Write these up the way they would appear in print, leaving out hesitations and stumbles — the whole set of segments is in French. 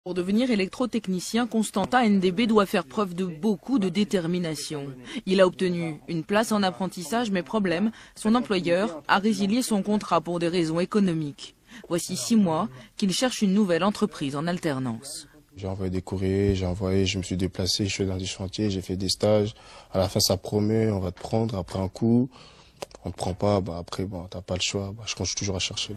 Pour devenir électrotechnicien, Constantin NDB doit faire preuve de beaucoup de détermination. Il a obtenu une place en apprentissage, mais problème, son employeur a résilié son contrat pour des raisons économiques. Voici 6 mois qu'il cherche une nouvelle entreprise en alternance. J'ai envoyé des courriers, je me suis déplacé, je suis dans des chantiers, j'ai fait des stages. À la fin, ça promet, on va te prendre après un coup. On ne te prend pas, après, t'as pas le choix. Je continue toujours à chercher.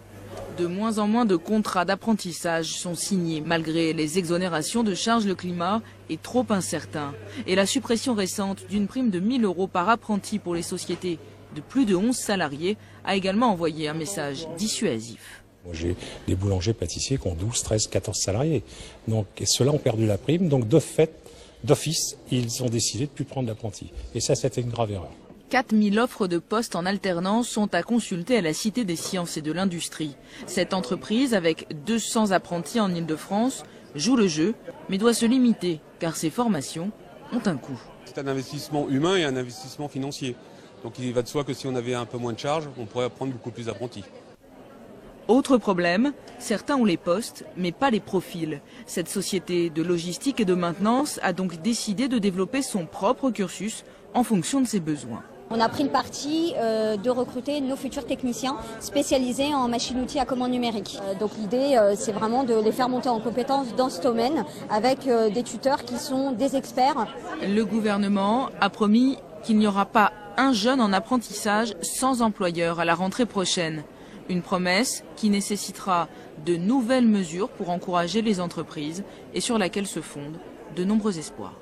De moins en moins de contrats d'apprentissage sont signés. Malgré les exonérations de charges, le climat est trop incertain. Et la suppression récente d'une prime de 1 000 € par apprenti pour les sociétés de plus de 11 salariés a également envoyé un message dissuasif. J'ai des boulangers pâtissiers qui ont 12, 13, 14 salariés. Donc ceux-là ont perdu la prime. Donc de fait, d'office, ils ont décidé de ne plus prendre d'apprentis. Et ça, c'était une grave erreur. 4 000 offres de postes en alternance sont à consulter à la Cité des Sciences et de l'Industrie. Cette entreprise, avec 200 apprentis en Ile-de-France, joue le jeu, mais doit se limiter, car ces formations ont un coût. C'est un investissement humain et un investissement financier. Donc il va de soi que si on avait un peu moins de charges, on pourrait prendre beaucoup plus d'apprentis. Autre problème, certains ont les postes, mais pas les profils. Cette société de logistique et de maintenance a donc décidé de développer son propre cursus en fonction de ses besoins. On a pris le parti de recruter nos futurs techniciens spécialisés en machines-outils à commande numérique. Donc l'idée, c'est vraiment de les faire monter en compétences dans ce domaine avec des tuteurs qui sont des experts. Le gouvernement a promis qu'il n'y aura pas un jeune en apprentissage sans employeur à la rentrée prochaine. Une promesse qui nécessitera de nouvelles mesures pour encourager les entreprises et sur laquelle se fondent de nombreux espoirs.